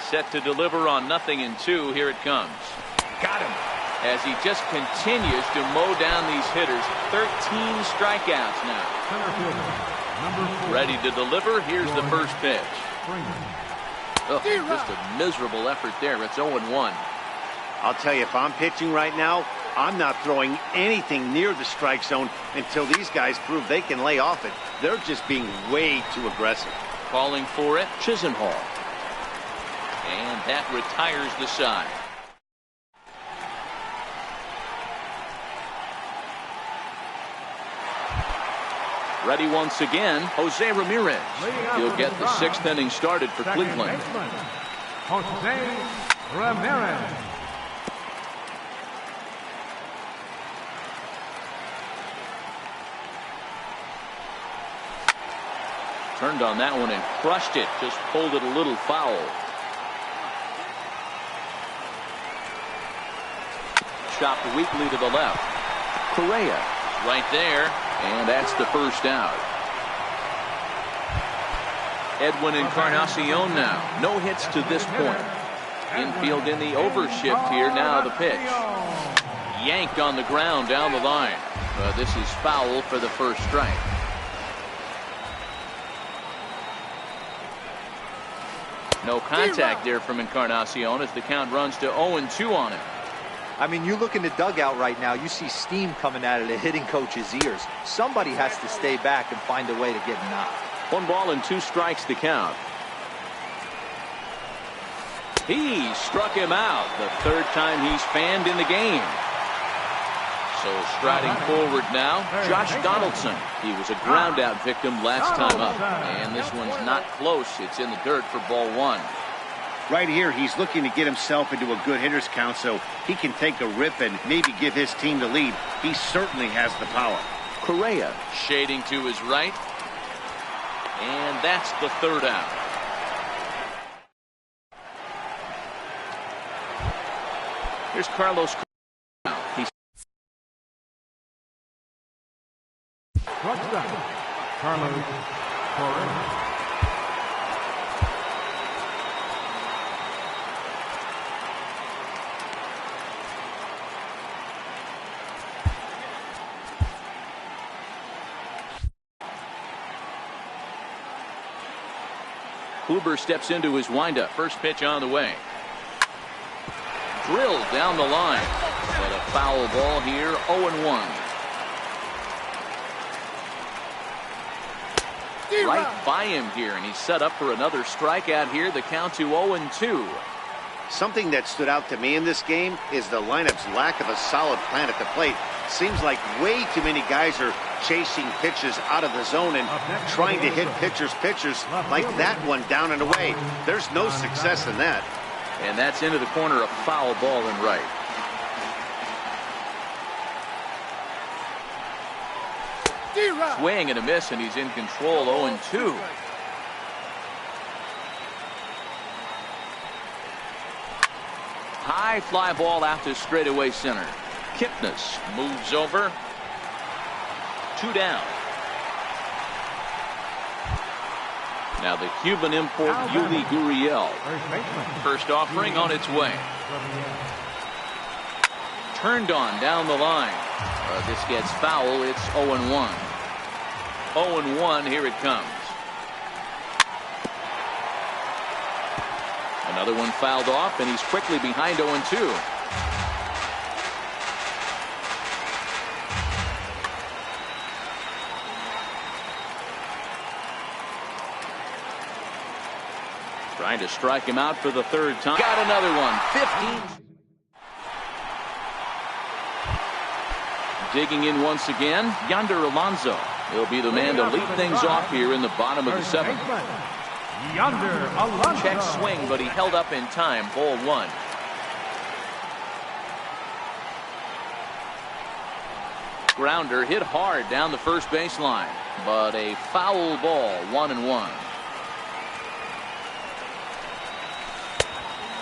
Set to deliver on 0-2. Here it comes. Got him. As he just continues to mow down these hitters. 13 strikeouts now. Ready to deliver. Here's the first pitch. Oh, just a miserable effort there. It's 0-1. I'll tell you, if I'm pitching right now, I'm not throwing anything near the strike zone until these guys prove they can lay off it. They're just being way too aggressive. Calling for it, Chisenhall. And that retires the side. Ready once again, Jose Ramirez. He'll get the 6th inning started for Cleveland. Jose Ramirez. Turned on that one and crushed it. Just pulled it a little foul. Chopped weakly to the left. Correa right there. And that's the first out. Edwin Encarnacion now. No hits to this point. Infield in the overshift here. Now the pitch. Yanked on the ground down the line. This is foul for the first strike. No contact there from Encarnacion as the count runs to 0-2 on him. I mean, you look in the dugout right now, you see steam coming out of the hitting coach's ears. Somebody has to stay back and find a way to get him out. 1 ball and 2 strikes to count. He struck him out. The 3rd time he's fanned in the game. So striding forward now, Josh Donaldson. He was a ground out victim last time up. And this one's not close. It's in the dirt for ball 1. Right here, he's looking to get himself into a good hitter's count so he can take a rip and maybe give his team the lead. He certainly has the power. Correa shading to his right. And that's the 3rd out. Here's Carlos Correa. He's Carlos Correa. Kluber steps into his windup. First pitch on the way. Drilled down the line. But a foul ball here. 0-1. Right by him here, and he's set up for another strikeout here. The count to 0-2. Something that stood out to me in this game is the lineup's lack of a solid plan at the plate. Seems like way too many guys are chasing pitches out of the zone and trying to hit pitchers like that one down and away. There's no success in that. And that's into the corner, a foul ball and right. Swing and a miss, and he's in control. 0-2. High fly ball out to straightaway center. Kipnis moves over. 2 down. Now the Cuban import Yuli Gurriel. First offering on its way. Turned on down the line. This gets foul. It's 0-1. 0-1. Here it comes. Another one fouled off, and he's quickly behind 0-2. Trying to strike him out for the 3rd time. Got another one. 15. Digging in once again, Yonder Alonso. He'll be the man to lead things off here in the bottom of the 7th. Yonder Alonso. Check swing, but he held up in time. Ball 1. Grounder hit hard down the first baseline, but a foul ball. 1-1.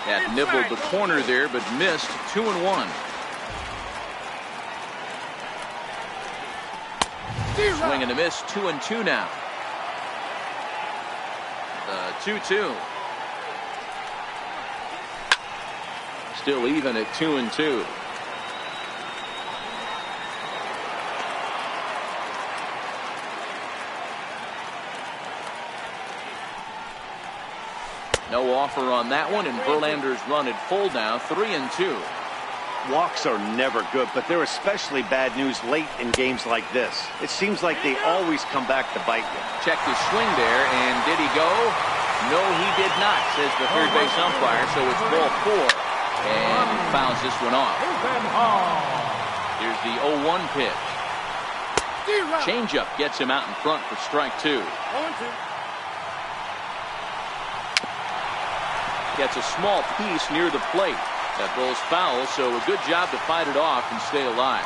That nibbled the corner there, but missed. 2-1. Swing and a miss. 2-2 now. 2-2. still even at 2-2. No offer on that one, and Verlander's run at full now, 3-2. Walks are never good, but they're especially bad news late in games like this. It seems like they always come back to bite you. Checked his swing there, and did he go? No, he did not, says the third base umpire, so it's ball 4. And he fouls this one off. Here's the 0-1 pitch. Changeup gets him out in front for strike 2. Gets a small piece near the plate. That ball's foul, so a good job to fight it off and stay alive.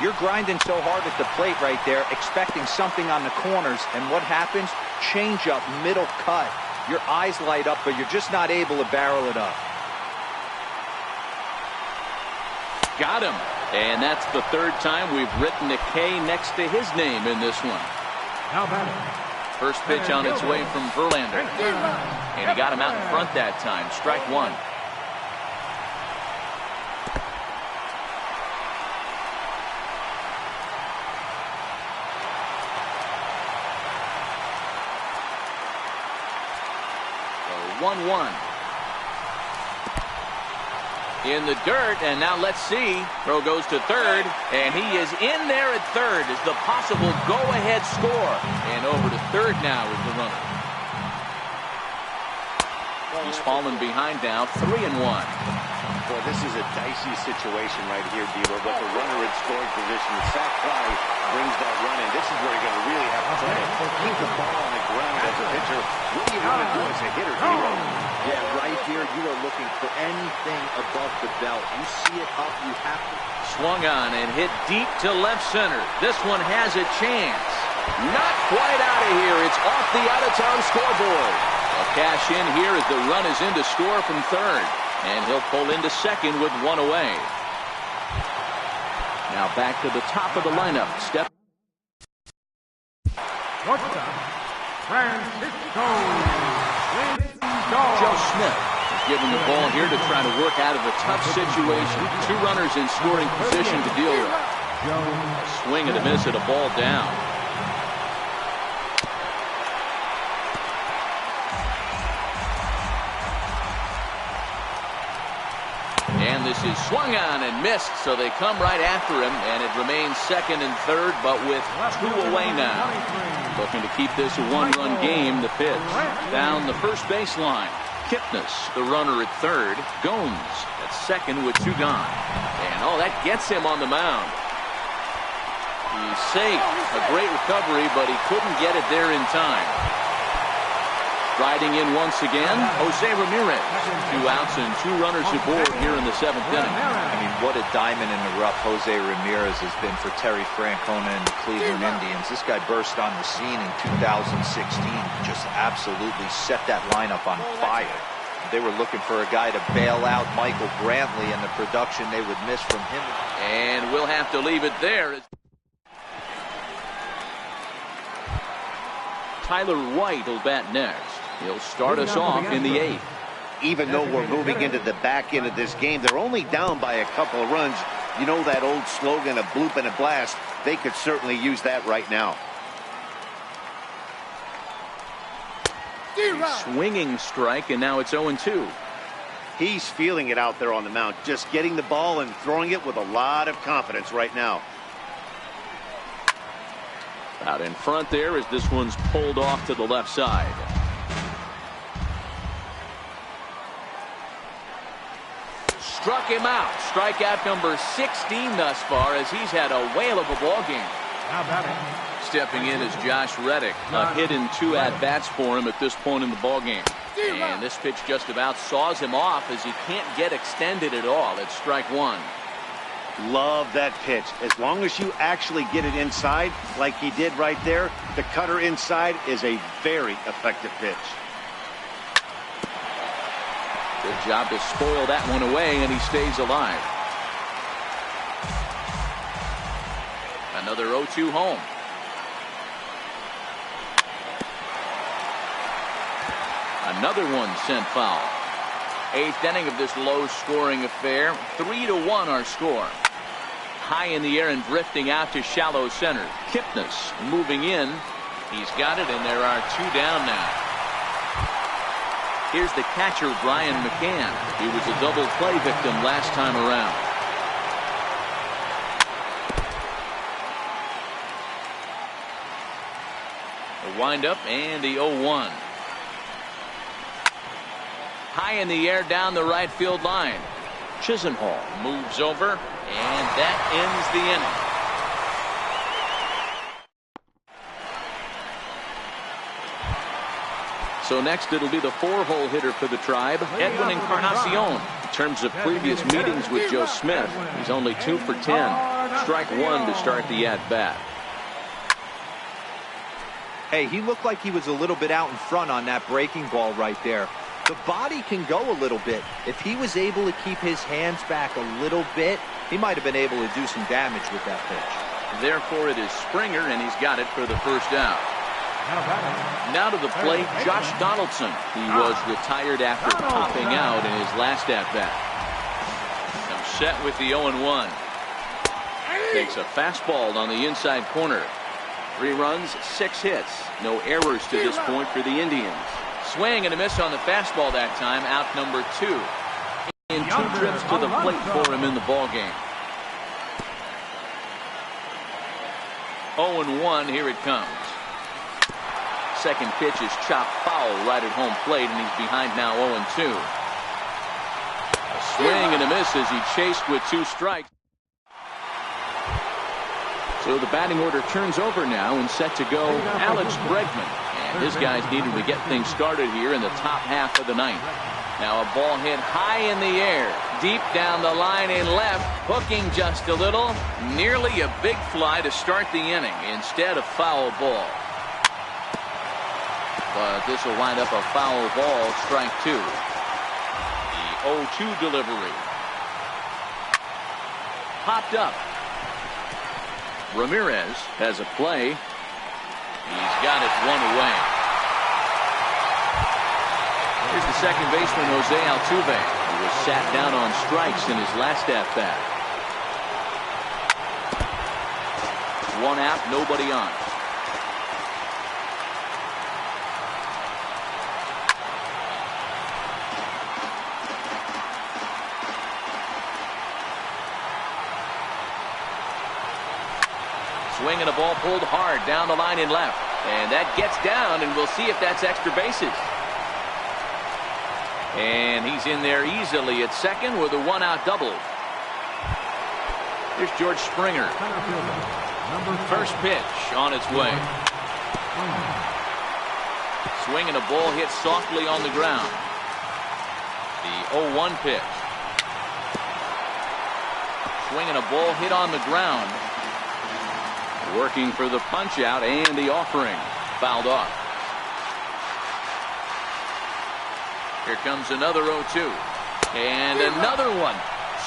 You're grinding so hard at the plate right there, expecting something on the corners, and what happens? Change up, middle cut. Your eyes light up, but you're just not able to barrel it up. Got him. And that's the third time we've written a K next to his name in this one. Now batting. First pitch on its way from Verlander. And he got him out in front that time. Strike 1. So 1-1. In the dirt, and now let's see. Throw goes to third, and he is in there at third as the possible go-ahead score. And over to third now is the runner. He's fallen behind now, 3-1. Boy, this is a dicey situation right here, Dealer. With the runner in scoring position, the sac fly brings that run in. This is where you're going to really have to try to keep the ball on the ground as a pitcher. What do you want to do as a hitter, Dealer? Yeah, right here, you are looking for anything above the belt. You see it up, you have to. Swung on and hit deep to left center. This one has a chance. Not quite out of here. It's off the out-of-town scoreboard. A cash in here as the run is in to score from third. And he'll pull into second with one away. Now back to the top of the lineup. Step. Shortstop, Francisco. Joe Smith is given the ball here to try to work out of a tough situation. Two runners in scoring position to deal with. A swing and a miss at a ball down. And this is swung on and missed, so they come right after him, and it remains second and third, but with two away now. Looking to keep this a one-run game. The pitch down the first baseline. Kipnis, the runner at third. Gomes at second with two gone. And that gets him on the mound. He's safe. A great recovery, but he couldn't get it there in time. Riding in once again, Jose Ramirez. 2 outs and 2 runners aboard here in the 7th inning. I mean, what a diamond in the rough Jose Ramirez has been for Terry Francona and the Cleveland Indians. This guy burst on the scene in 2016, just absolutely set that lineup on fire. They were looking for a guy to bail out Michael Brantley, and the production they would miss from him. And we'll have to leave it there. Tyler White will bat next. He'll start us off in the 8th. Even though we're moving into the back end of this game, they're only down by a couple of runs. You know that old slogan, a bloop and a blast. They could certainly use that right now. Swinging strike, and now it's 0-2. He's feeling it out there on the mound, just getting the ball and throwing it with a lot of confidence right now. Out in front there as this one's pulled off to the left side. Struck him out. Strikeout number 16 thus far, as he's had a whale of a ball game. Now batting. Stepping in is Josh Reddick. A hit and 2 at-bats for him at this point in the ball game. And this pitch just about saws him off as he can't get extended at all. It's strike 1. Love that pitch. As long as you actually get it inside, like he did right there, the cutter inside is a very effective pitch. Good job to spoil that one away, and he stays alive. Another 0-2 home. Another one sent foul. Eighth inning of this low-scoring affair. 3-1 our score. High in the air and drifting out to shallow center. Kipnis moving in. He's got it, and there are 2 down now. Here's the catcher, Brian McCann. He was a double play victim last time around. A windup and the 0-1. High in the air down the right field line. Chisenhall moves over, and that ends the inning. So next it'll be the 4-hole hitter for the Tribe, Edwin Encarnacion. In terms of previous meetings with Joe Smith, he's only 2 for 10. Strike 1 to start the at-bat. Hey, he looked like he was a little bit out in front on that breaking ball right there. The body can go a little bit. If he was able to keep his hands back a little bit, he might have been able to do some damage with that pitch. Therefore, it is Springer, and he's got it for the first out. Now to the plate, Josh Donaldson. He was retired after popping out in his last at-bat. I'm set with the 0-1. Takes a fastball on the inside corner. 3 runs, 6 hits. No errors to this point for the Indians. Swing and a miss on the fastball that time. Out number 2. And 2 trips to the plate for him in the ballgame. 0-1, here it comes. Second pitch is chopped foul right at home plate, and he's behind now 0-2. A swing and a miss as he chased with 2 strikes. So the batting order turns over now, and set to go Alex Bregman. And his guys needed to get things started here in the top half of the 9th. Now a ball hit high in the air, deep down the line in left, hooking just a little. Nearly a big fly to start the inning instead of foul ball. But this will wind up a foul ball, strike 2. The 0-2 delivery. Popped up. Ramirez has a play. He's got it 1 away. Here's the second baseman, Jose Altuve, who was sat down on strikes in his last at-bat. 1 out, nobody on. Swing and a ball pulled hard down the line in left. And that gets down, and we'll see if that's extra bases. And he's in there easily at second with a 1-out double. Here's George Springer. First pitch on its way. Swing and a ball hit softly on the ground. The 0-1 pitch. Swing and a ball hit on the ground. Working for the punch out, and the offering fouled off. Here comes another 0-2 and another one.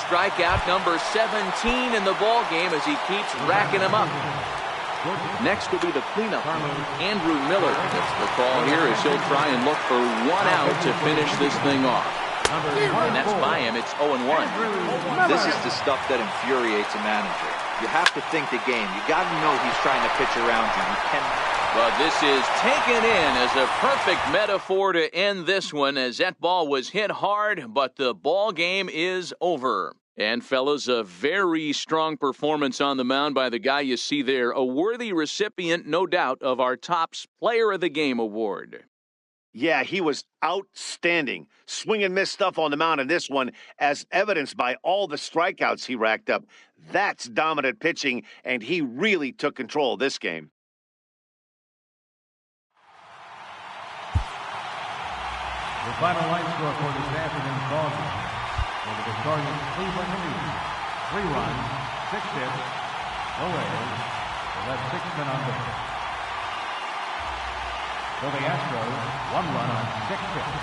Strikeout number 17 in the ball game as he keeps racking them up. Next will be the cleanup, Andrew Miller. That's the call here as he'll try and look for 1 out to finish this thing off. And that's by him. It's 0-1. This is the stuff that infuriates a manager. You have to think the game. You got to know he's trying to pitch around you. You cannot. But this is taken in as a perfect metaphor to end this one, as that ball was hit hard, but the ball game is over. And fellas, a very strong performance on the mound by the guy you see there. A worthy recipient, no doubt, of our Topps Player of the Game award. Yeah, he was outstanding. Swing and miss stuff on the mound in this one, as evidenced by all the strikeouts he racked up. That's dominant pitching, and he really took control of this game. The final line score for this afternoon's ball game. For the victorious Cleveland Indians, 3 runs, 6 hits, no errors. They left 6 men on base. For the Astros, 1 run on 6 hits,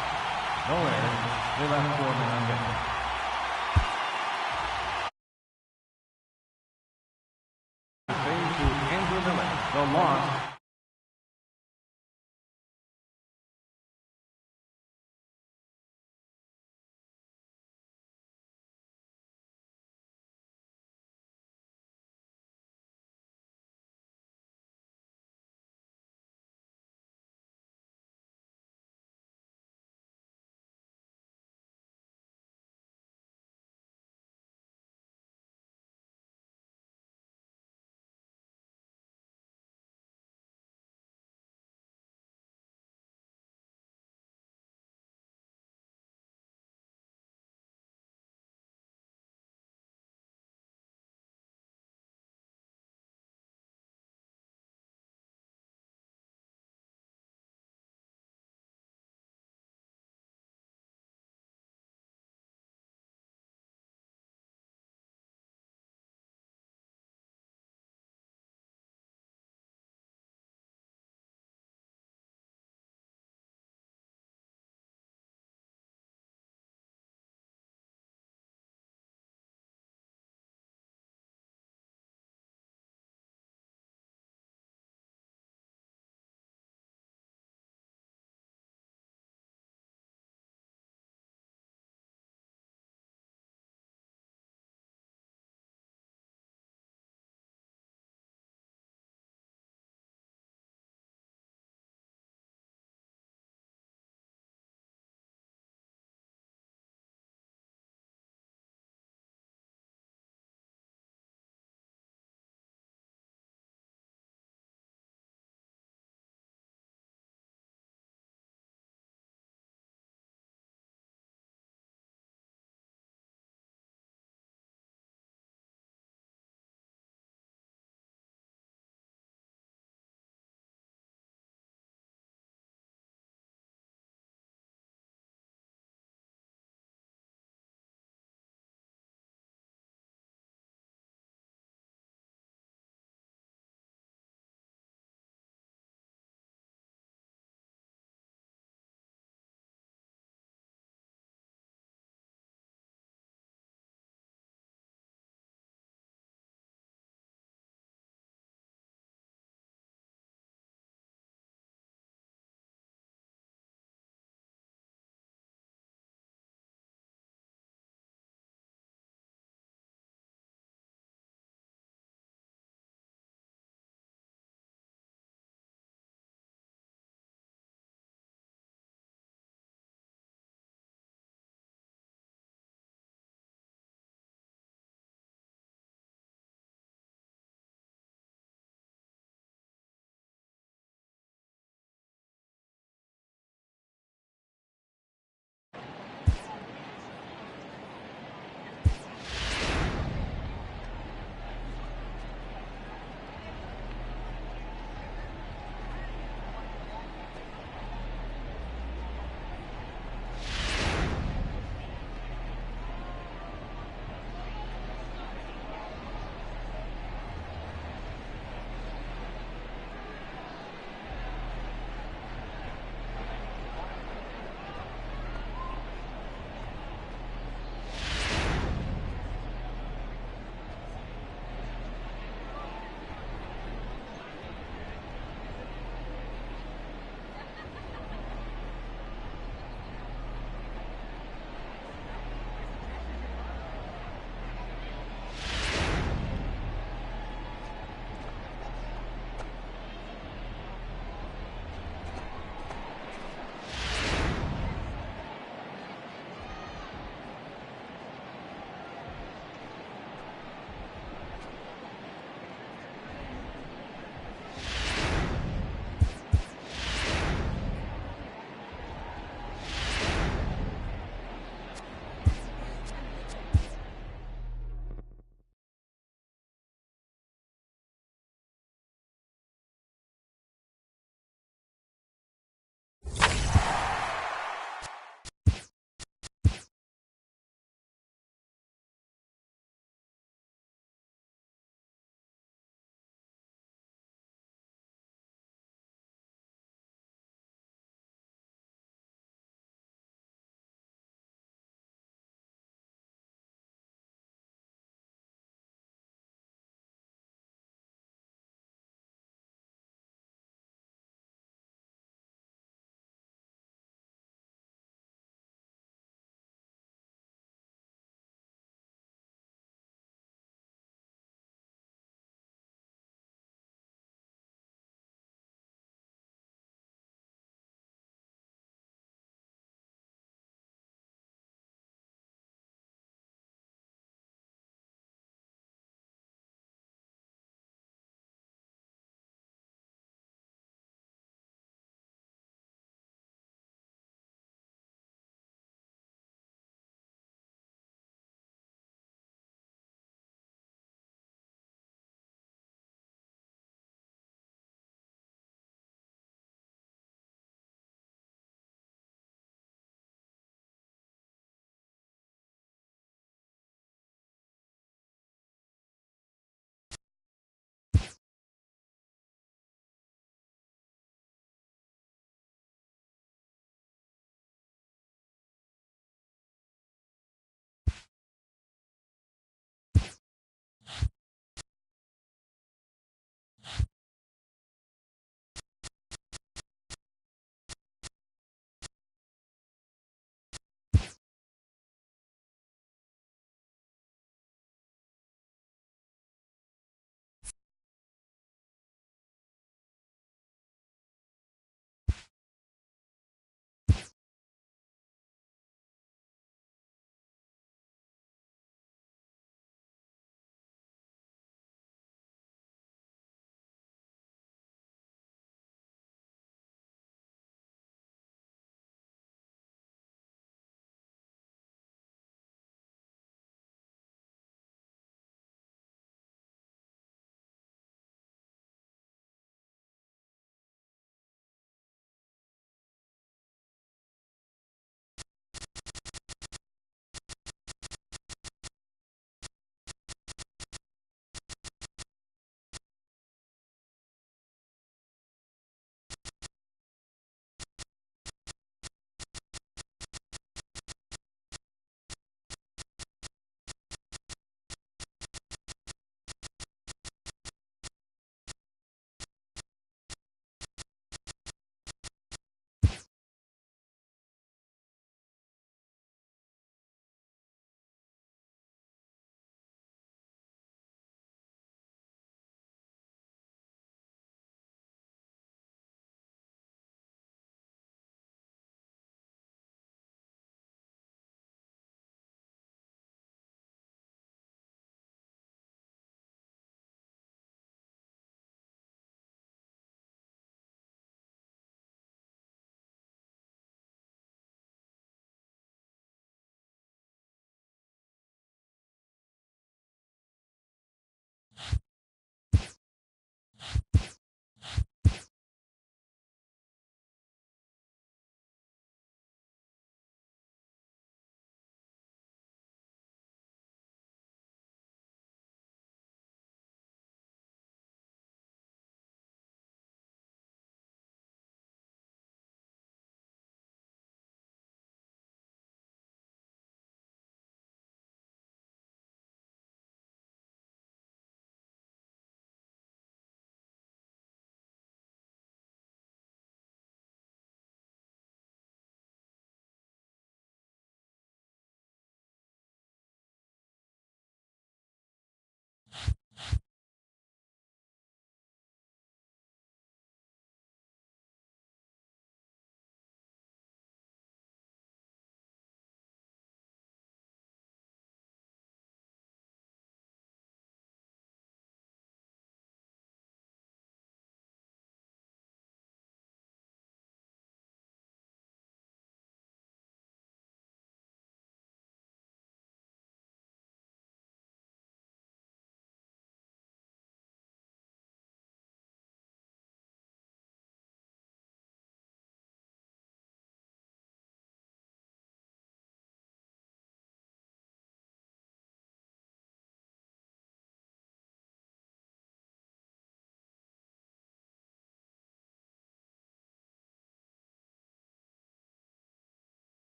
no errors. They left 4 men on base. Save to Andrew Miller, the loss.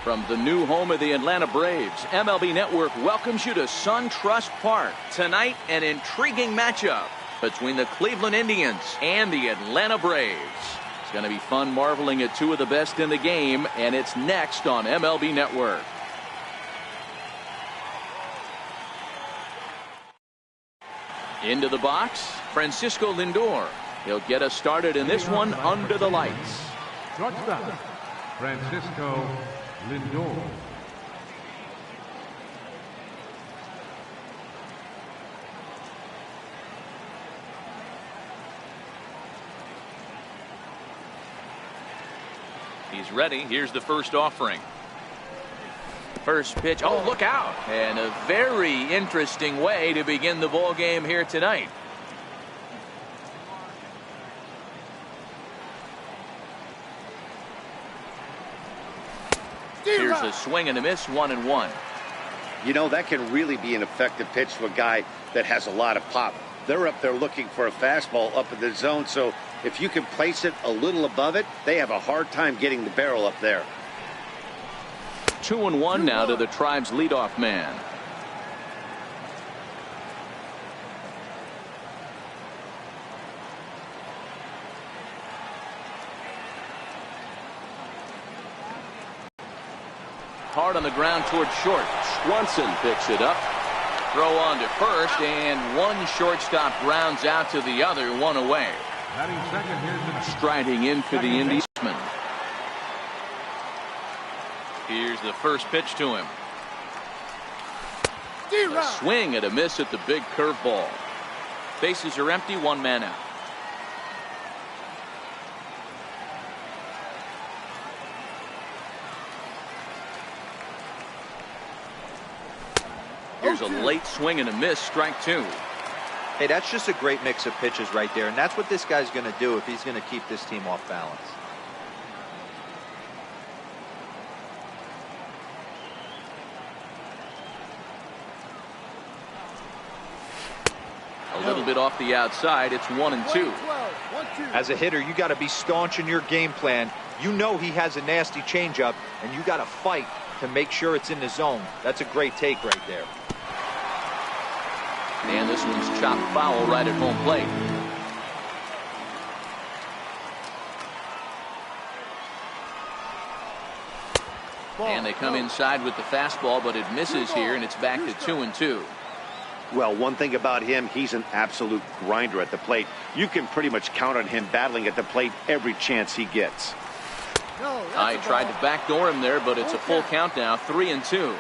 From the new home of the Atlanta Braves, MLB Network welcomes you to SunTrust Park. Tonight, an intriguing matchup between the Cleveland Indians and the Atlanta Braves. It's going to be fun marveling at two of the best in the game, and it's next on MLB Network. Into the box, Francisco Lindor. He'll get us started in this one under the lights. Shortstop, Francisco Lindor. He's ready. Here's the first offering. First pitch. Oh, look out. And a very interesting way to begin the ball game here tonight. Here's a swing and a miss, 1-1. You know, that can really be an effective pitch to a guy that has a lot of pop. They're up there looking for a fastball up in the zone, so if you can place it a little above it, they have a hard time getting the barrel up there. 2-1 now to the Tribe's leadoff man. Hard on the ground towards short. Swanson picks it up. Throw on to first, and one shortstop rounds out to the other, one away. Striding in for the Indians. Here's the first pitch to him. A swing and a miss at the big curveball. Bases are empty, one man out. Here's a late swing and a miss, strike two. Hey, that's just a great mix of pitches right there, and that's what this guy's going to do if he's going to keep this team off balance. A little bit off the outside. It's 1-2. As a hitter, you got to be staunch in your game plan. You know he has a nasty changeup, and you got to fight to make sure it's in the zone. That's a great take right there. And this one's chopped foul right at home plate. And they come inside with the fastball, but it misses here, and it's back to 2-2. Well, one thing about him, he's an absolute grinder at the plate. You can pretty much count on him battling at the plate every chance he gets. I tried to backdoor him there, but it's a full count now, 3-2.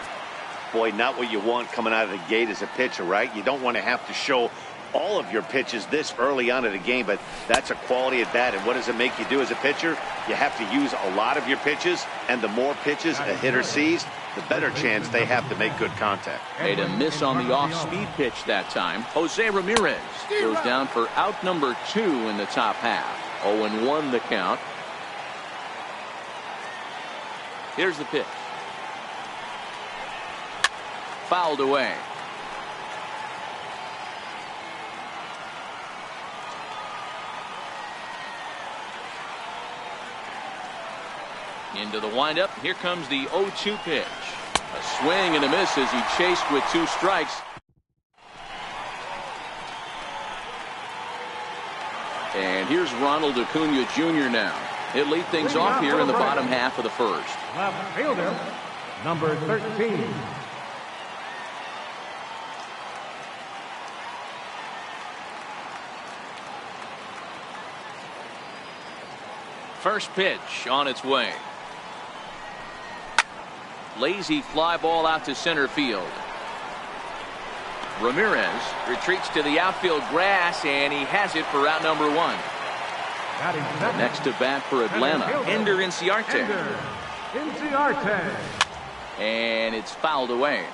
Boy, not what you want coming out of the gate as a pitcher, right? You don't want to have to show all of your pitches this early on in the game, but that's a quality at bat. And what does it make you do as a pitcher? You have to use a lot of your pitches, and the more pitches a hitter sees, the better chance they have to make good contact. Made a miss on the off-speed pitch that time. Jose Ramirez goes down for out number 2 in the top half. 0-1 the count. Here's the pitch. Fouled away. Into the windup. Here comes the 0-2 pitch. A swing and a miss as he chased with 2 strikes. And here's Ronald Acuna Jr. now. He'll lead things off here in the bottom half of the first. Left fielder, number 13. First pitch on its way. Lazy fly ball out to center field. Ramirez retreats to the outfield grass, and he has it for out number 1. Next to bat for Atlanta, Ender Inciarte. And it's fouled away.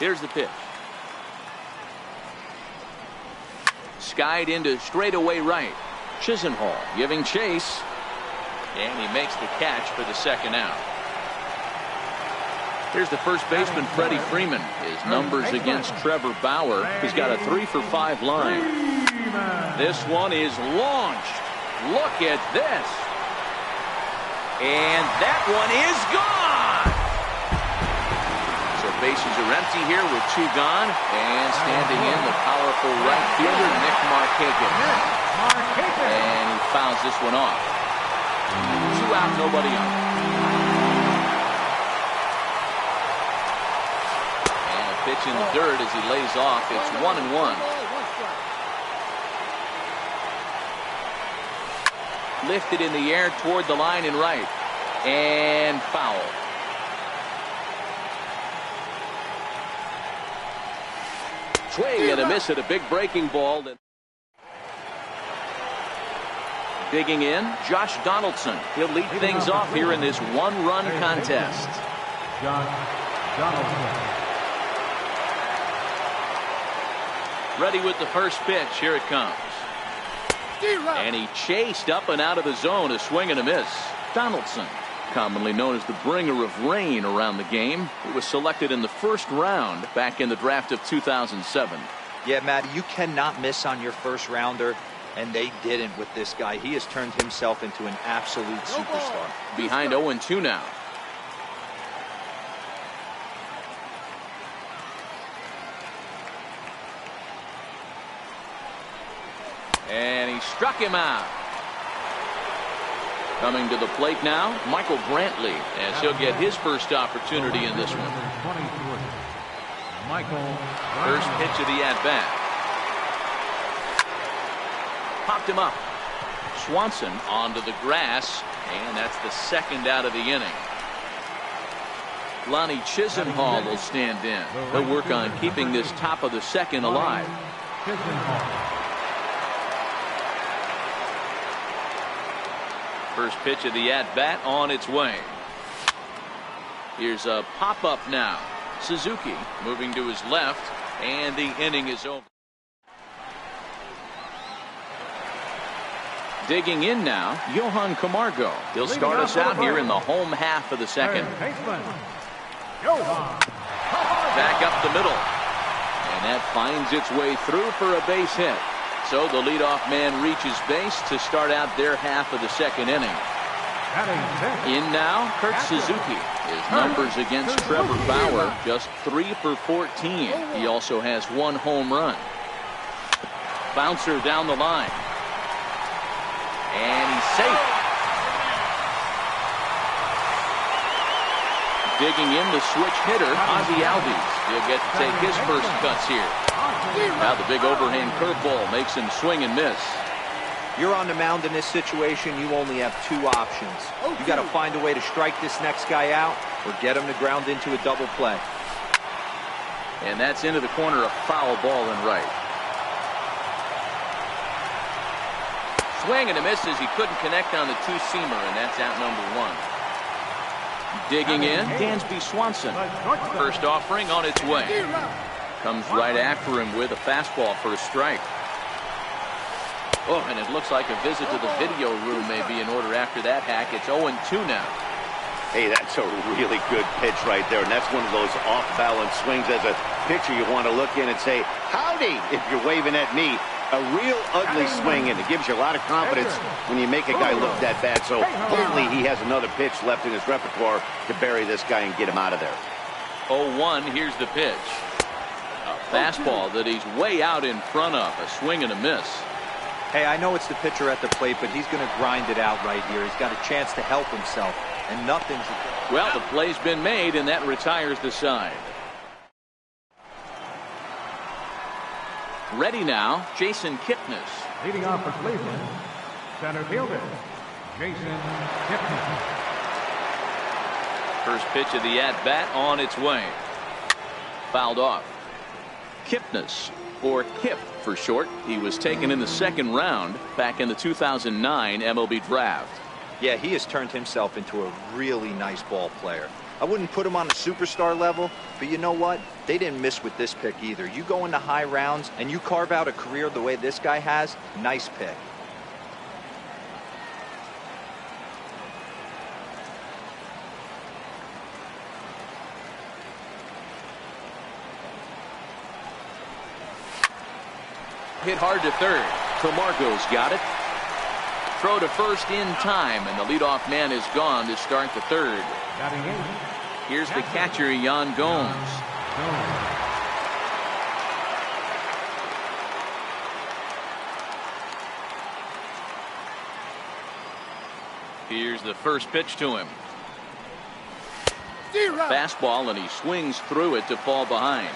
Here's the pitch. Skied into straightaway right. Chisenhall giving chase. And he makes the catch for the second out. Here's the first baseman, Freddie Freeman. His numbers against Trevor Bauer. He's got a 3-for-5 line. This one is launched. Look at this. And that one is gone. So bases are empty here with 2 gone. And standing in, the powerful right fielder, Nick Markakis. And he fouls this one off. 2 out, nobody on. Pitch in the dirt as he lays off. It's 1-1. Lifted in the air toward the line and right. And foul. Swing and a miss at a big breaking ball. Digging in, Josh Donaldson. He'll lead things off here in this 1-run contest. Josh Donaldson. Ready with the first pitch. Here it comes. And he chased up and out of the zone. A swing and a miss. Donaldson, commonly known as the bringer of rain around the game. He was selected in the first round back in the draft of 2007. Yeah, Matt, you cannot miss on your first rounder, and they didn't with this guy. He has turned himself into an absolute superstar. Behind 0-2 now. And he struck him out. Coming to the plate now, Michael Brantley, as he'll get his first opportunity in this one. First pitch of the at-bat. Popped him up. Swanson onto the grass, and that's the second out of the inning. Lonnie Chisenhall will stand in. He'll work on keeping this top of the second alive. First pitch of the at-bat on its way. Here's a pop-up now. Suzuki moving to his left, and the inning is over. Digging in now, Johan Camargo. He'll start us out here in the home half of the second. Back up the middle. And that finds its way through for a base hit. So the leadoff man reaches base to start out their half of the second inning. In now, Kurt Suzuki. His numbers against Trevor Bauer, just 3 for 14. He also has 1 home run. Bouncer down the line. And he's safe. Digging in, the switch hitter, Ozzie Albies. He'll get to take his first cuts here. Now the big overhand curveball makes him swing and miss. You're on the mound in this situation, you only have 2 options. You got to find a way to strike this next guy out or get him to ground into a double play. And that's into the corner, a foul ball and right. Swing and a miss as he couldn't connect on the 2-seamer, and that's out number 1. Digging in, Dansby Swanson. First offering on its way. Comes right after him with a fastball for a strike. Oh, and it looks like a visit to the video room may be in order after that hack. It's 0-2 now. Hey, that's a really good pitch right there, and that's one of those off-balance swings. As a pitcher, you want to look in and say, howdy, if you're waving at me. A real ugly swing, and it gives you a lot of confidence when you make a guy look that bad. So hopefully he has another pitch left in his repertoire to bury this guy and get him out of there. 0-1, here's the pitch. A fastball that he's way out in front of. A swing and a miss. Hey, I know it's the pitcher at the plate, but he's going to grind it out right here. He's got a chance to help himself, and nothing's... Well, the play's been made, and that retires the side. Ready now, Jason Kipnis. Leading off for Cleveland, center fielder, Jason Kipnis. First pitch of the at-bat on its way. Fouled off. Kipnis, or Kip for short. He was taken in the second round back in the 2009 MLB draft. Yeah, he has turned himself into a really nice ball player. I wouldn't put him on a superstar level, but you know what? They didn't miss with this pick either. You go into high rounds and you carve out a career the way this guy has, nice pick. hit hard to third. Camargo's got it. Throw to first in time, and the leadoff man is gone to start the third. Here's the catcher, Yan Gomes. Here's the first pitch to him. Fastball, and he swings through it to fall behind.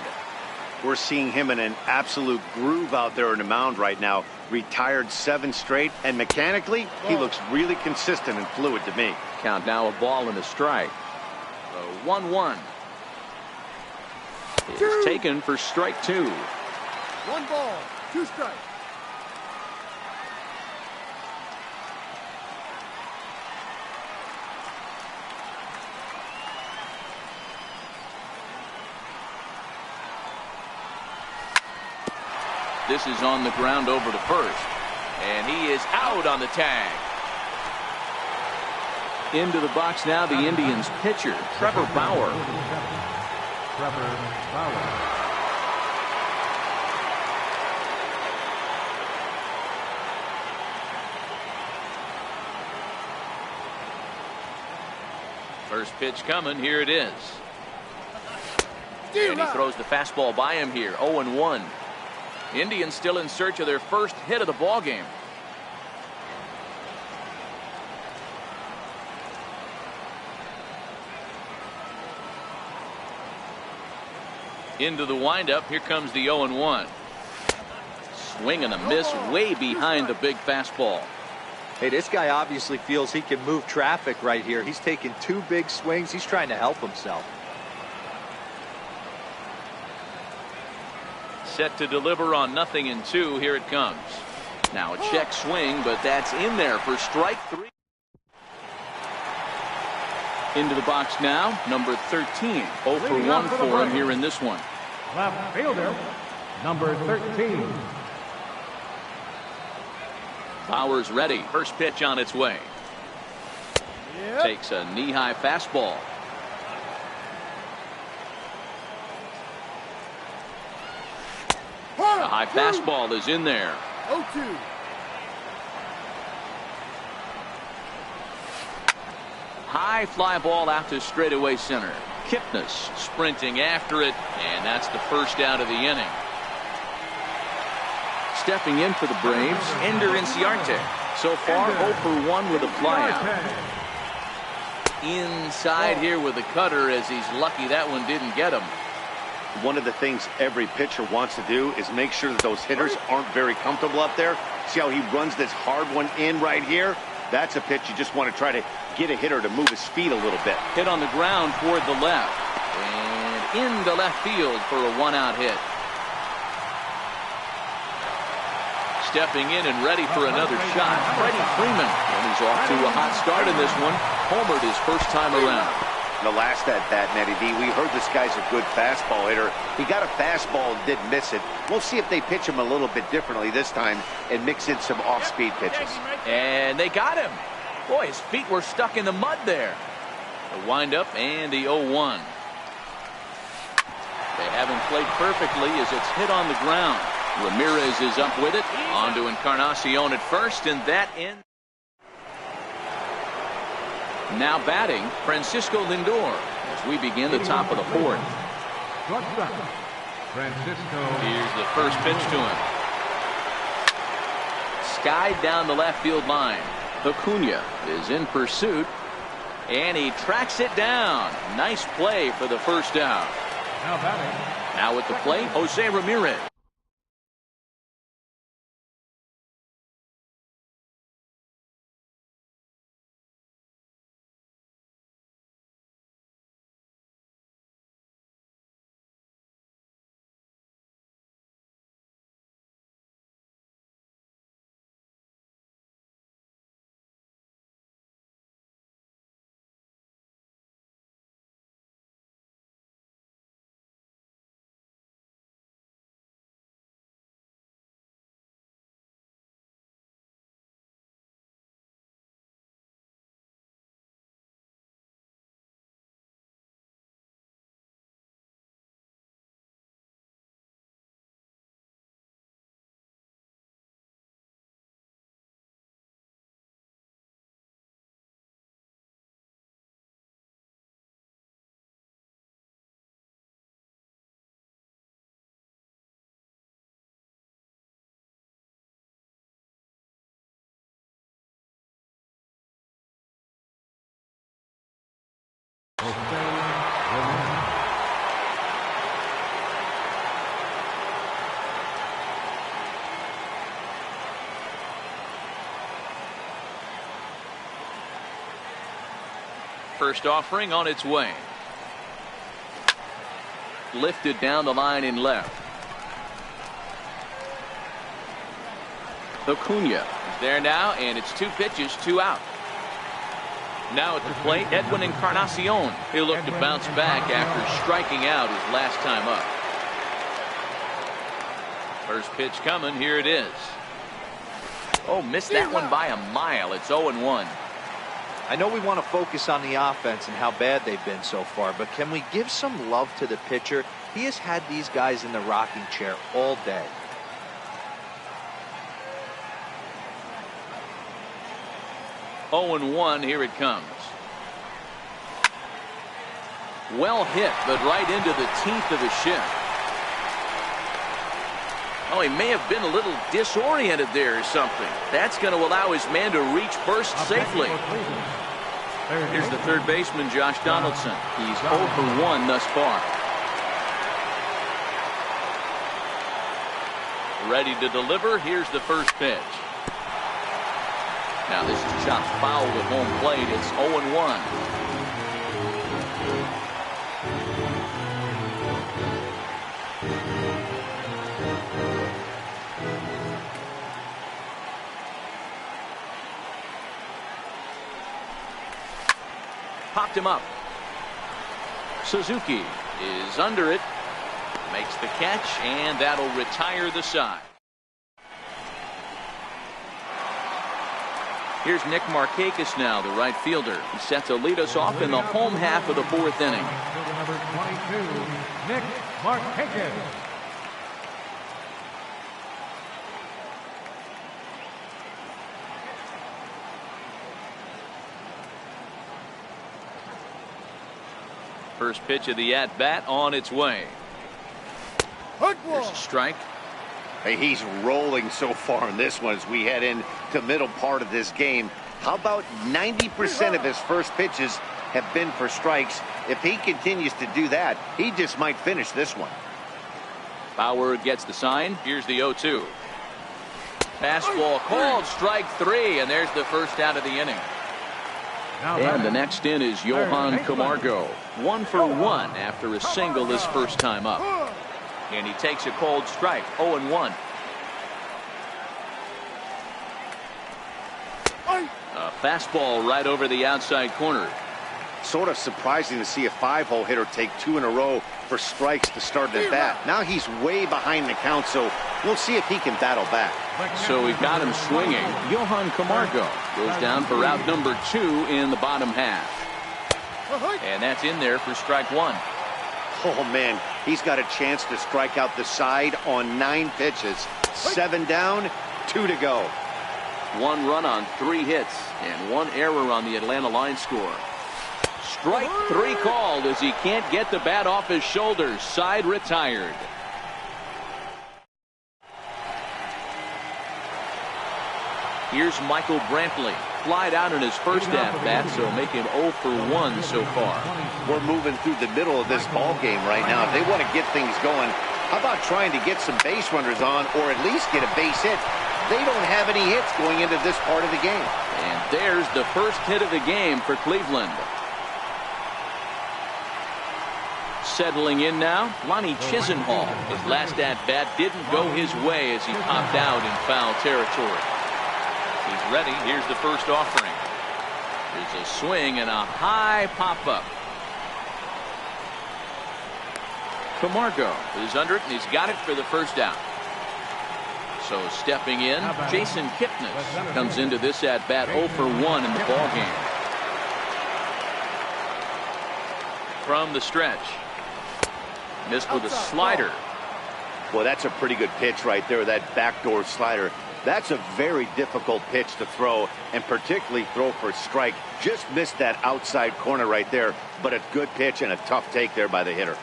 We're seeing him in an absolute groove out there in the mound right now. Retired 7 straight, and mechanically, he looks really consistent and fluid to me. Count now, a ball and a strike. 1-1. Is taken for strike 2. 1 ball, 2 strikes. This is on the ground over to first. And he is out on the tag. Into the box now, the Indians pitcher, Trevor Bauer. Trevor Bauer. First pitch coming. Here it is. And he throws the fastball by him here. 0-1. Indians still in search of their first hit of the ball game. Into the windup. Here comes the 0-1. Swing and a miss way behind the big fastball. Hey, this guy obviously feels he can move traffic right here. He's taking 2 big swings. He's trying to help himself. Set to deliver on 0-2. Here it comes. Now a check swing, but that's in there for strike 3. Into the box now, number 13. 0 for 1 for him here in this one. Left fielder, number 13. Bauer's ready. First pitch on its way. Takes a knee-high fastball. A high fastball is in there. 0-2. High fly ball out to straightaway center. Kipnis sprinting after it, and that's the first out of the inning. Stepping in for the Braves, Ender Inciarte. So far, 0 for 1 with a flyout. Inside here with a cutter, as he's lucky that one didn't get him. One of the things every pitcher wants to do is make sure that those hitters aren't very comfortable up there. See how he runs this hard one in right here? That's a pitch you just want to try to get a hitter to move his feet a little bit. Hit on the ground toward the left. And into left field for a 1-out hit. Stepping in and ready for another shot, Freddie Freeman. And he's off to a hot start in this one. Homered his first time around. The last at-bat, Matty B, we heard this guy's a good fastball hitter. He got a fastball and didn't miss it. We'll see if they pitch him a little bit differently this time and mix in some off-speed pitches. And they got him. Boy, his feet were stuck in the mud there. The windup and the 0-1. They haven't played perfectly as it's hit on the ground. Ramirez is up with it. On to Encarnacion at first, and that ends. Now batting, Francisco Lindor as we begin the top of the 4th. Francisco. Here's the first pitch to him. Skied down the left field line. Acuna is in pursuit, and he tracks it down. Nice play for the first out. Now batting. Now at the plate, Jose Ramirez. First offering on its way. Lifted down the line in left. Acuna is there now, and it's 2 pitches, 2 out. Now at the plate, Edwin Encarnacion. He'll look to bounce back after striking out his last time up. First pitch coming. Here it is. Oh, missed that one by a mile. It's 0-1. I know we want to focus on the offense and how bad they've been so far, but can we give some love to the pitcher? He has had these guys in the rocking chair all day. Oh, 0-1. Here it comes. Well hit, but right into the teeth of the shift. Oh, he may have been a little disoriented there or something. That's going to allow his man to reach first safely. Here's the third baseman, Josh Donaldson. He's 0 for 1 thus far. Ready to deliver. Here's the first pitch. Now this is chopped foul to home plate. It's 0-1. Popped him up. Suzuki is under it. Makes the catch, and that'll retire the side. Here's Nick Markakis now, the right fielder. He's set to lead us off in the home half of the 4th inning. Number 22, Nick Markakis. First pitch of the at-bat on its way. There's a strike. Hey, he's rolling so far in this one as we head into middle part of this game. How about 90% of his first pitches have been for strikes? If he continues to do that, he just might finish this one. Bauer gets the sign. Here's the 0-2. Fastball called, strike 3, and there's the first out of the inning. And the next in is Johan Camargo. 1 for 1 after a single his first time up. And he takes a cold strike. 0-1. A fastball right over the outside corner. Sort of surprising to see a 5-hole hitter take 2 in a row for strikes to start the bat. Now he's way behind the count, so we'll see if he can battle back. So he got him swinging. Johan Camargo goes down for out number 2 in the bottom half. And that's in there for strike 1. Oh, man, he's got a chance to strike out the side on 9 pitches. 7 down, 2 to go. 1 run on 3 hits and 1 error on the Atlanta line score. Strike 3 called as he can't get the bat off his shoulders. Side retired. Here's Michael Brantley. Flied out in his first at-bat, so make him 0 for 1 so far. We're moving through the middle of this ball game right now. If they want to get things going, how about trying to get some base runners on or at least get a base hit? They don't have any hits going into this part of the game. And there's the first hit of the game for Cleveland. Settling in now, Lonnie Chisenhall. His last at-bat didn't go his way as he popped out in foul territory. He's ready. Here's the first offering. There's a swing and a high pop-up. Camargo is under it, and he's got it for the first out. So stepping in, Jason Kipnis comes into this at-bat 0 for 1 in the ballgame. From the stretch. Missed with a slider. Well, that's a pretty good pitch right there, that backdoor slider. That's a very difficult pitch to throw, and particularly throw for a strike. Just missed that outside corner right there, but a good pitch and a tough take there by the hitter.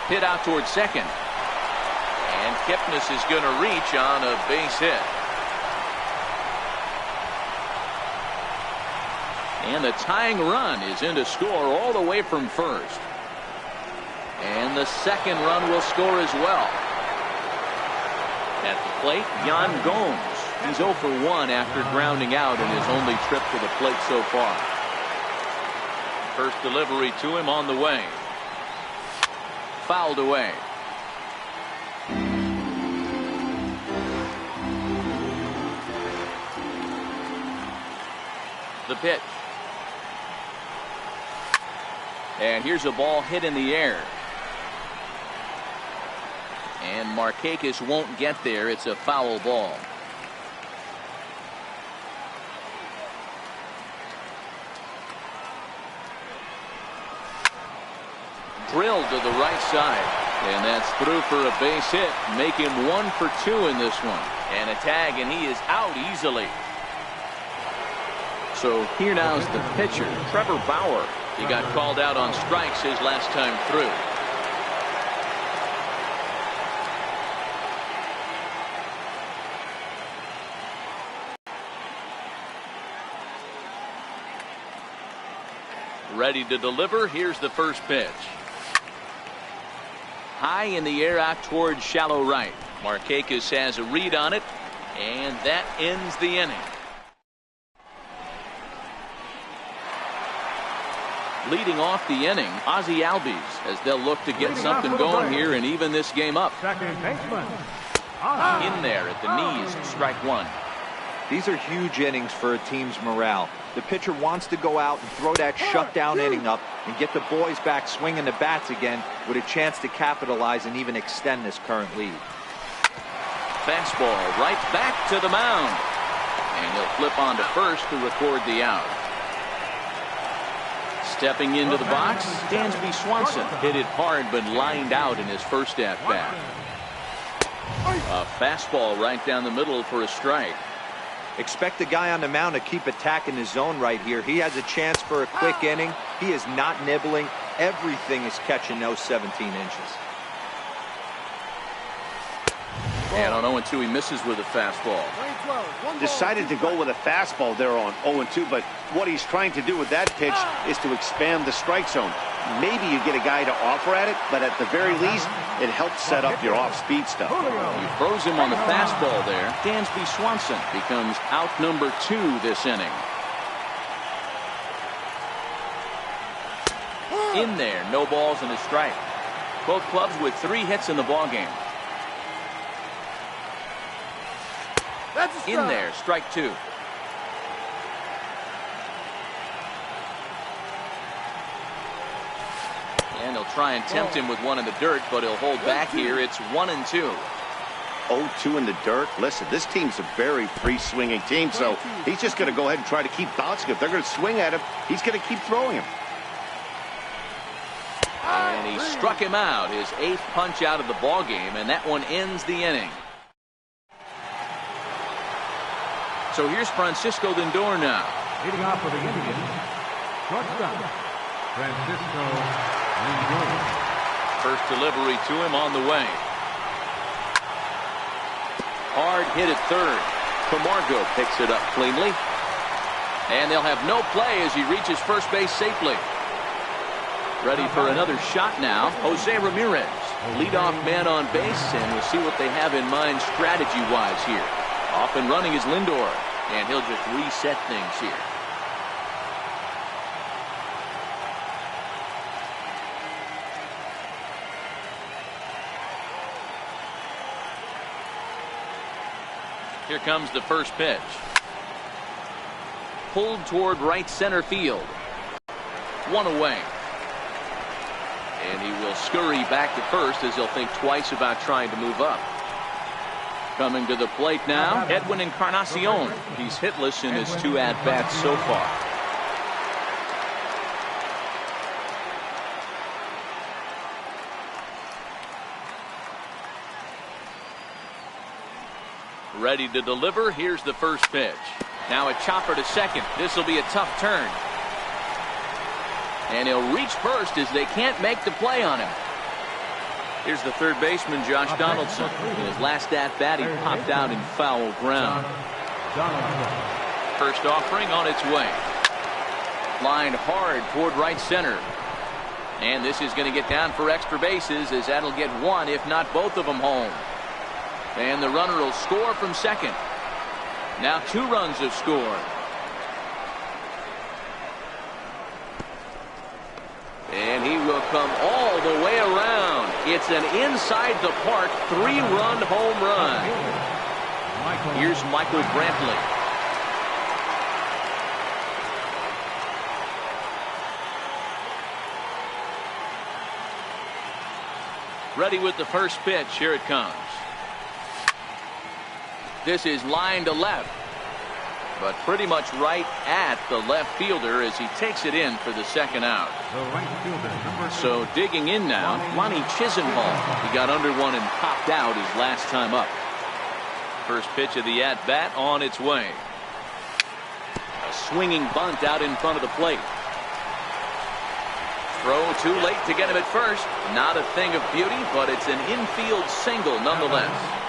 Hit out towards second. And Kipnis is going to reach on a base hit. And the tying run is in to score all the way from first. And the second run will score as well. At the plate, Yan Gomes. He's 0 for 1 after grounding out in his only trip to the plate so far. First delivery to him on the way. Fouled away. The pitch. And here's a ball hit in the air. And Markakis won't get there. It's a foul ball. Drilled to the right side. And that's through for a base hit. Make him 1 for 2 in this one. And a tag, and he is out easily. So here now is the pitcher, Trevor Bauer. He got called out on strikes his last time through. Ready to deliver. Here's the first pitch. High in the air out towards shallow right. Markakis has a read on it, and that ends the inning. Leading off the inning, Ozzie Albies, as they'll look to get something going here and even this game up. Second baseman. In there at the knees, strike 1. These are huge innings for a team's morale. The pitcher wants to go out and throw that shutdown inning up and get the boys back swinging the bats again with a chance to capitalize and even extend this current lead. Fastball right back to the mound. And he'll flip on to first to record the out. Stepping into the box, Dansby Swanson hit it hard but lined out in his first at-bat. A fastball right down the middle for a strike. Expect the guy on the mound to keep attacking the zone right here. He has a chance for a quick inning. He is not nibbling. Everything is catching those 17 inches. And on 0-2, he misses with a fastball. Decided to go with a fastball there on 0-2, but what he's trying to do with that pitch is to expand the strike zone. Maybe you get a guy to offer at it, but at the very least, it helps set up your off-speed stuff. He throws him on the fastball there. Dansby Swanson becomes out number 2 this inning. In there, no balls and a strike. Both clubs with 3 hits in the ballgame. In there, strike 2. And he'll try and tempt him with one in the dirt, but he'll hold back here. It's 1-2. 0-2 in the dirt. Listen, this team's a very free-swinging team, so he's just going to go ahead and try to keep bouncing. If they're going to swing at him, he's going to keep throwing him. And he struck him out, his 8th punch out of the ballgame, and that one ends the inning. So here's Francisco Lindor now. Leading off for the Indians, shortstop, Francisco Lindor. First delivery to him on the way. Hard hit at third. Camargo picks it up cleanly. And they'll have no play as he reaches first base safely. Ready for another shot now, Jose Ramirez. Leadoff man on base, and we'll see what they have in mind strategy-wise here. Off and running is Lindor, and he'll just reset things here. Here comes the first pitch. Pulled toward right center field. One away. And he will scurry back to first as he'll think twice about trying to move up. Coming to the plate now, Edwin Encarnacion. He's hitless in his 2 at-bats so far. Ready to deliver. Here's the first pitch. Now a chopper to second. This will be a tough turn. And he'll reach first as they can't make the play on him. Here's the third baseman, Josh Donaldson. In his last at-bat, he popped out in foul ground. First offering on its way. Lined hard toward right center. And this is going to get down for extra bases as that'll get one, if not both of them, home. And the runner will score from second. Now 2 runs have scored. And he will come all the way around. It's an inside the park 3-run home run. Here's Michael Brantley. Ready with the first pitch. Here it comes. This is line to left, but pretty much right at the left fielder as he takes it in for the second out. So digging in now, Lonnie Chisenhall. He got under one and popped out his last time up. First pitch of the at-bat on its way. A swinging bunt out in front of the plate. Throw too late to get him at first. Not a thing of beauty, but it's an infield single nonetheless.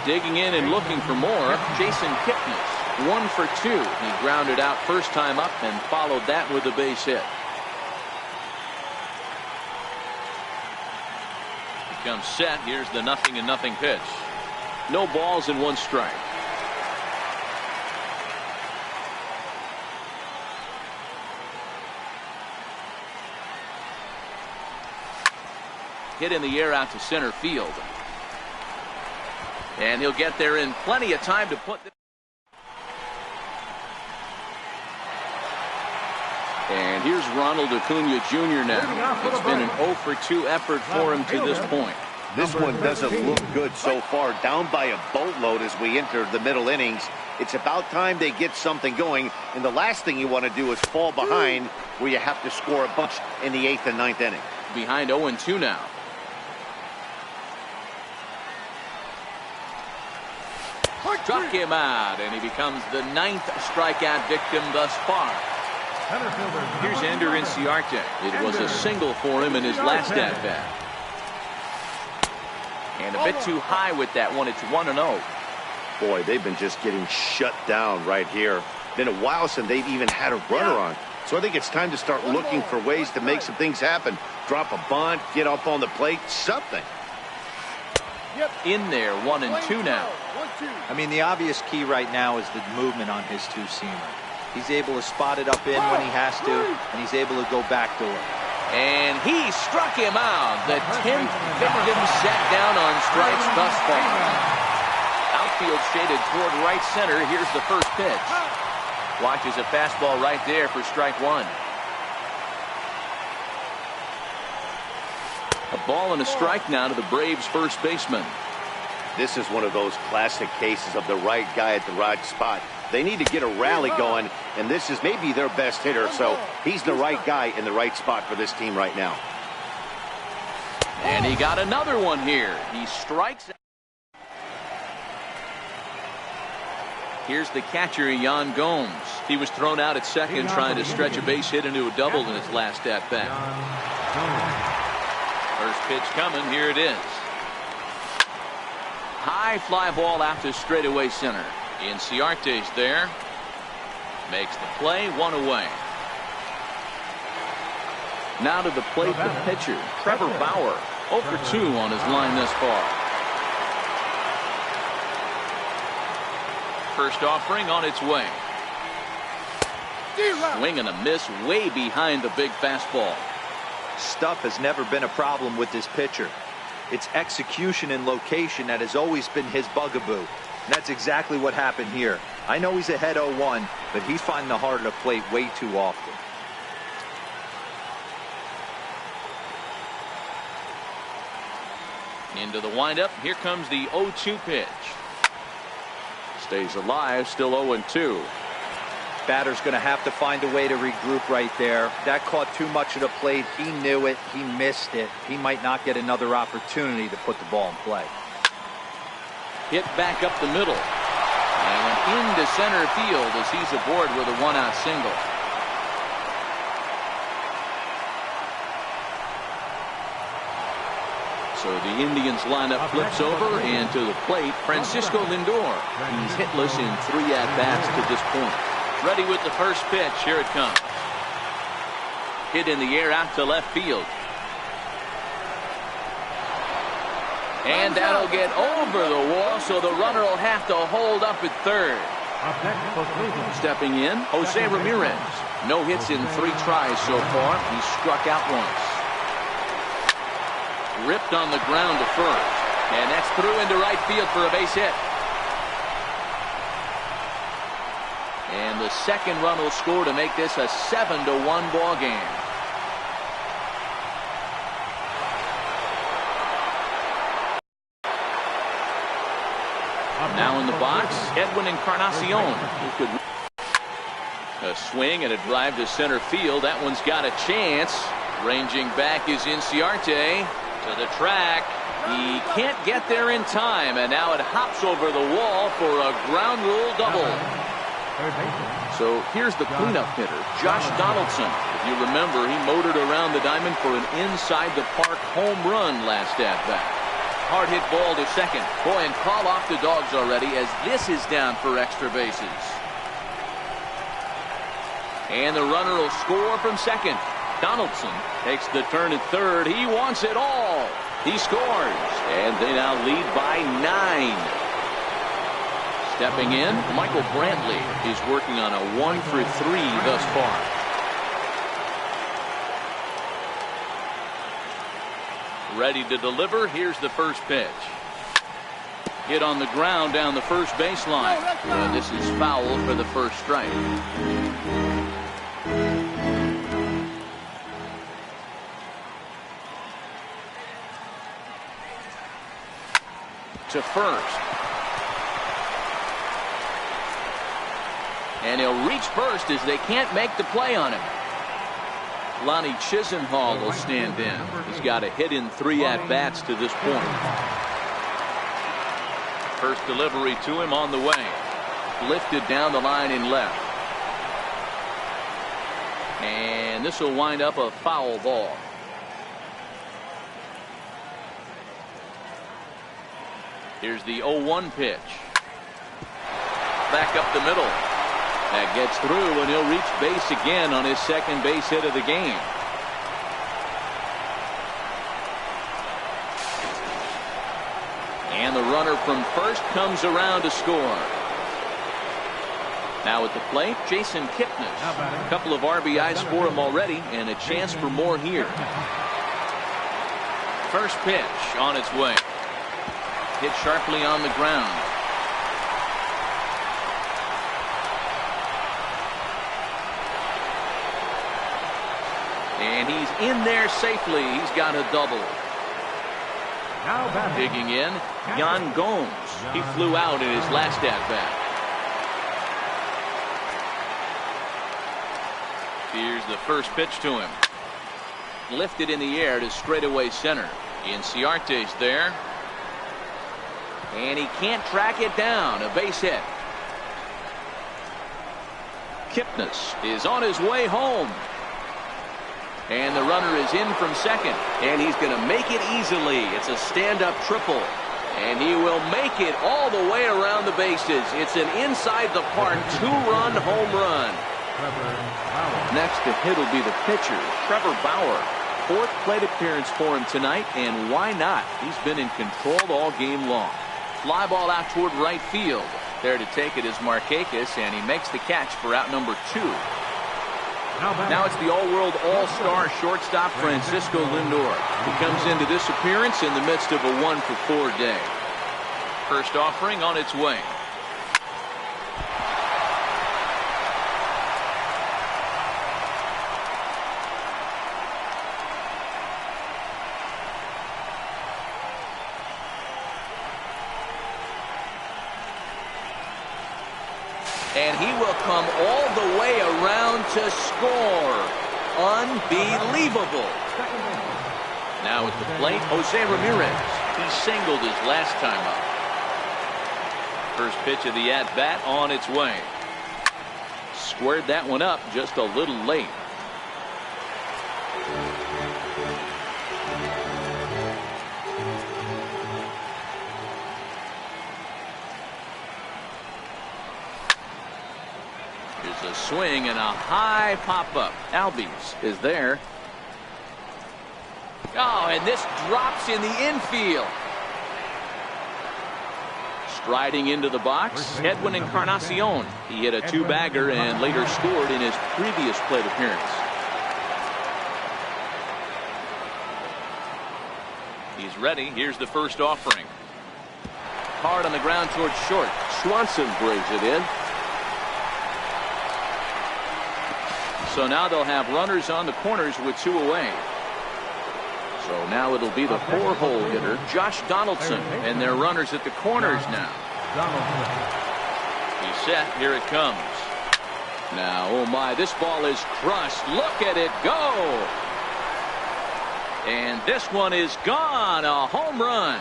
Digging in and looking for more, Jason Kipnis. 1 for 2. He grounded out first time up and followed that with a base hit. Becomes set. Here's the 0-0 pitch. No balls and 1 strike. Hit in the air out to center field. And he'll get there in plenty of time to put this. And here's Ronald Acuna Jr. now. It's been an 0 for 2 effort for him to this point. This one doesn't look good so far. Down by a boatload as we enter the middle innings. It's about time they get something going. And the last thing you want to do is fall behind where you have to score a bunch in the 8th and 9th inning. Behind 0-2 now. Struck him out, and he becomes the 9th strikeout victim thus far. Here's Ender Inciarte. It was a single for him in his last at-bat. And a bit too high with that one. It's 1-0. Boy, they've been just getting shut down right here. Been a while since they've even had a runner on. So I think it's time to start looking for ways to make some things happen. Drop a bunt, get up on the plate, something. In there, 1-2 now. I mean, the obvious key right now is the movement on his two-seamer. He's able to spot it up in when he has to, and he's able to go backdoor. And he struck him out. The 10th victim set down on strikes thus far. Outfield shaded toward right center. Here's the first pitch. Watches a fastball right there for strike 1. A ball and a strike now to the Braves' first baseman. This is one of those classic cases of the right guy at the right spot. They need to get a rally going, and this is maybe their best hitter, so he's the right guy in the right spot for this team right now. And he got another one here. He strikes. Here's the catcher, Yan Gomes. He was thrown out at second trying to stretch a base hit into a double in his last at-bat. First pitch coming. Here it is. High fly ball out to straightaway center. Inciarte's there. Makes the play, 1 away. Now to the plate, the pitcher, Trevor Bauer. 0 for 2 on his line thus far. First offering on its way. Swing and a miss way behind the big fastball. Stuff has never been a problem with this pitcher. It's execution and location that has always been his bugaboo. And that's exactly what happened here. I know he's ahead 0-1, but he's finding the heart of the plate way too often. Into the windup. Here comes the 0-2 pitch. Stays alive, still 0-2. Batter's going to have to find a way to regroup right there. That caught too much of the plate. He knew it. He missed it. He might not get another opportunity to put the ball in play. Hit back up the middle. And into center field as he's aboard with a 1-out single. So the Indians lineup flips over, and to the plate, Francisco Lindor. He's hitless in 3 at-bats to this point. Ready with the first pitch. Here it comes. Hit in the air out to left field. And that'll get over the wall, so the runner will have to hold up at third. Stepping in, Jose Ramirez. No hits in 3 tries so far. He struck out once. Ripped on the ground to first. And that's through into right field for a base hit. And the second run will score to make this a 7-1 ball game. Now in the box, Edwin Encarnacion. A swing and a drive to center field. That one's got a chance. Ranging back is Inciarte to the track. He can't get there in time, and now it hops over the wall for a ground rule double. So here's the cleanup hitter, Josh Donaldson. If you remember, he motored around the diamond for an inside-the-park home run last at-bat. Hard hit ball to second. Boy, and call off the dogs already as this is down for extra bases. And the runner will score from second. Donaldson takes the turn at third. He wants it all. He scores. And they now lead by 9. Stepping in, Michael Brantley. He's working on a 1-for-3 thus far. Ready to deliver. Here's the first pitch. Hit on the ground down the first baseline. And this is foul for the first strike. To first. And he'll reach first as they can't make the play on him. Lonnie Chisenhall will stand in. He's got a hit in 3 at-bats to this point. First delivery to him on the way. Lifted down the line in left. And this will wind up a foul ball. Here's the 0-1 pitch. Back up the middle. That gets through, and he'll reach base again on his second base hit of the game. And the runner from first comes around to score. Now at the plate, Jason Kipnis. A couple of RBIs for him already, and a chance for more here. First pitch on its way. Hit sharply on the ground. And he's in there safely. He's got a double. Digging in, Yan Gomes. He flew out in his last at-bat. Here's the first pitch to him. Lifted in the air to straightaway center. Inciarte's there. And he can't track it down. A base hit. Kipnis is on his way home. And the runner is in from second. And he's going to make it easily. It's a stand-up triple. And he will make it all the way around the bases. It's an inside-the-park 2-run home run. Next to hit will be the pitcher, Trevor Bauer. 4th plate appearance for him tonight, and why not? He's been in control all game long. Fly ball out toward right field. There to take it is Markakis, and he makes the catch for out number 2. Now it's the all-world all-star shortstop Francisco Lindor. He comes into this appearance in the midst of a 1-for-4 day. First offering on its way. And he will come all the way around to score. Unbelievable. Now at the plate, Jose Ramirez. He singled his last time up. First pitch of the at-bat on its way. Squared that one up just a little late. Here's a swing and a high pop-up. Albies is there. Oh, and this drops in the infield. Striding into the box, Edwin Encarnacion. He hit a two-bagger and later scored in his previous plate appearance. He's ready. Here's the first offering. Hard on the ground towards short. Swanson brings it in. So now they'll have runners on the corners with 2 away. So now it'll be the 4-hole hitter, Josh Donaldson, and their runners at the corners now. He's set. Here it comes. Now, oh my, this ball is crushed. Look at it go. And this one is gone. A home run.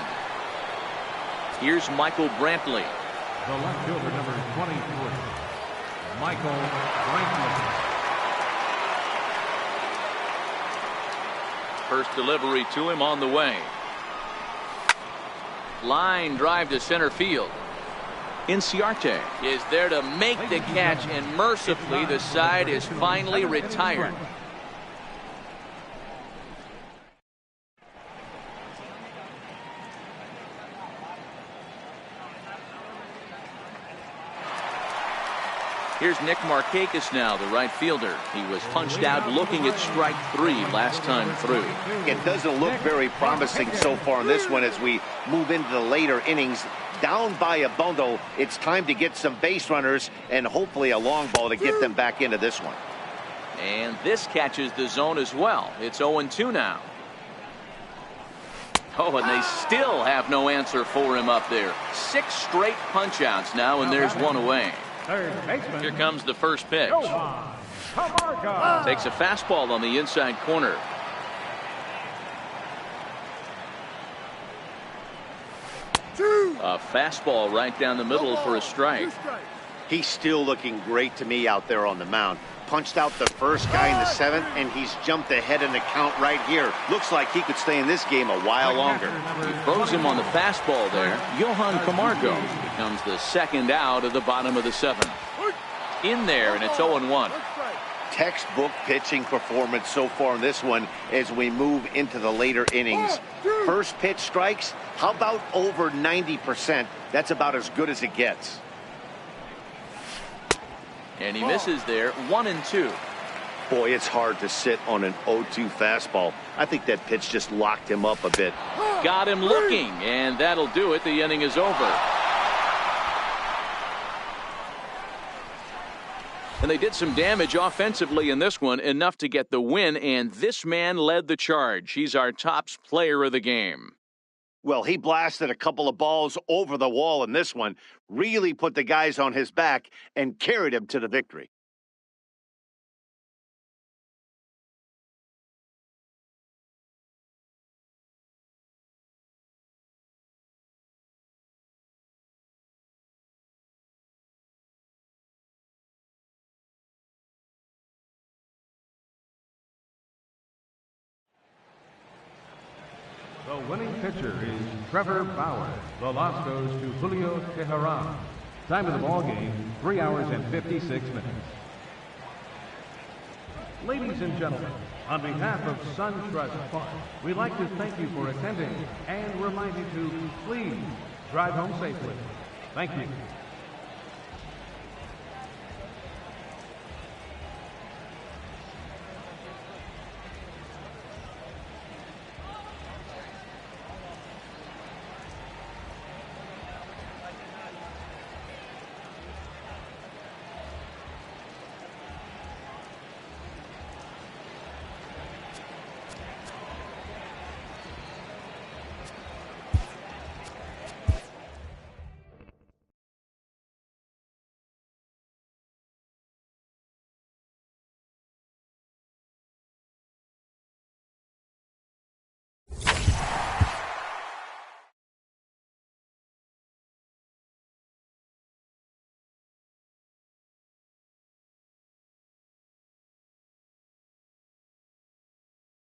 Here's Michael Brantley. The left fielder, number 23, Michael Brantley. First delivery to him on the way. Line drive to center field. Inciarte is there to make the catch, and mercifully the side is finally retired. Here's Nick Markakis now, the right fielder. He was punched out looking at strike 3 last time through. It doesn't look very promising so far in this one as we move into the later innings. Down by a bundle, it's time to get some base runners and hopefully a long ball to get them back into this one. And this catches the zone as well. It's 0-2 now. Oh, and they still have no answer for him up there. 6 straight punch-outs now, and there's 1 away. Here comes the first pitch. Takes a fastball on the inside corner. A fastball right down the middle for a strike. He's still looking great to me out there on the mound. Punched out the first guy in the 7th, and he's jumped ahead in the count right here. Looks like he could stay in this game a while longer. He throws him on the fastball there. Johan Camargo becomes the second out of the bottom of the 7th. In there, and it's 0-1. Textbook pitching performance so far in this one as we move into the later innings. First pitch strikes, how about over 90%? That's about as good as it gets. And he misses there, 1-2. Boy, it's hard to sit on an 0-2 fastball. I think that pitch just locked him up a bit. Got him looking, and that'll do it. The inning is over. And they did some damage offensively in this one, enough to get the win, and this man led the charge. He's our top player of the game. Well, he blasted a couple of balls over the wall in this one, really put the guys on his back and carried him to the victory. The winning pitcher is Trevor Bauer. The loss goes to Julio Teheran. Time of the ball game, 3 hours and 56 minutes. Ladies and gentlemen, on behalf of SunTrust Park, we'd like to thank you for attending and remind you to please drive home safely. Thank you.